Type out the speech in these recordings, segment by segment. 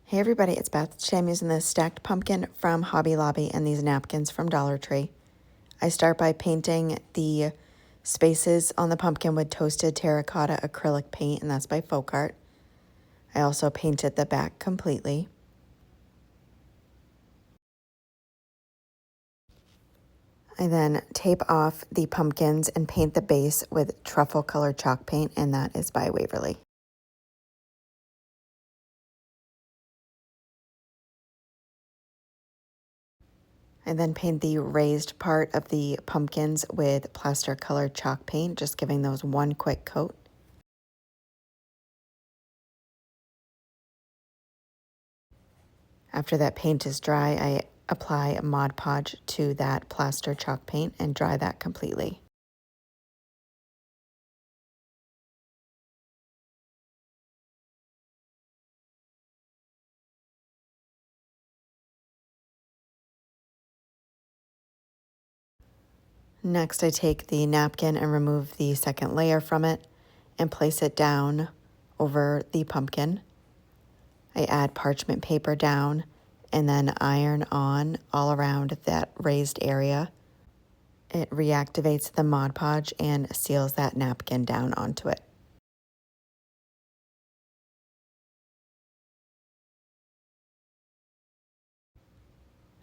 Hey everybody, it's Beth. Today I'm using this stacked pumpkin from Hobby Lobby and these napkins from Dollar Tree. I start by painting the spaces on the pumpkin with toasted Terra Cotta acrylic paint, and that's by Folkart. I also painted the back completely. I then tape off the pumpkins and paint the base with truffle colored chalk paint, and that is by Waverly. I then paint the raised part of the pumpkins with plaster colored chalk paint, just giving those one quick coat. After that paint is dry, I apply a Mod Podge to that plaster chalk paint and dry that completely. Next, I take the napkin and remove the second layer from it and place it down over the pumpkin. I add parchment paper down and then iron on all around that raised area. It reactivates the Mod Podge and seals that napkin down onto it.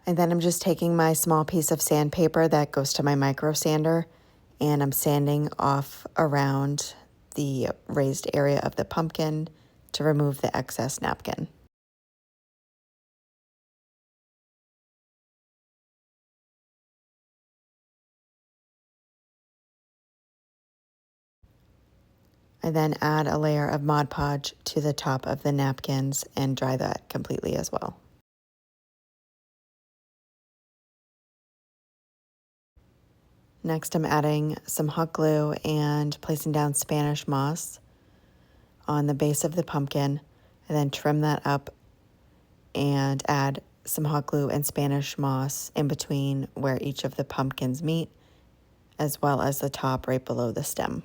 And then I'm just taking my small piece of sandpaper that goes to my micro sander, and I'm sanding off around the raised area of the pumpkin to remove the excess napkin. I then add a layer of Mod Podge to the top of the napkins and dry that completely as well. Next, I'm adding some hot glue and placing down Spanish moss on the base of the pumpkin. I then trim that up and add some hot glue and Spanish moss in between where each of the pumpkins meet, as well as the top right below the stem.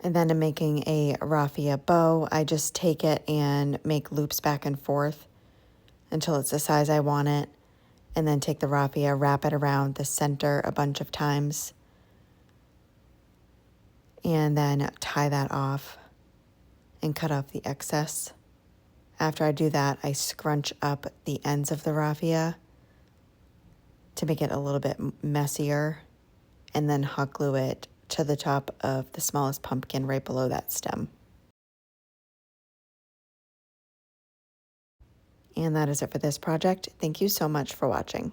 And then I'm making a raffia bow. I just take it and make loops back and forth until it's the size I want it, and then take the raffia, wrap it around the center a bunch of times, and then tie that off and cut off the excess. After I do that, I scrunch up the ends of the raffia to make it a little bit messier, and then hot glue it to the top of the smallest pumpkin right below that stem. And that is it for this project. Thank you so much for watching.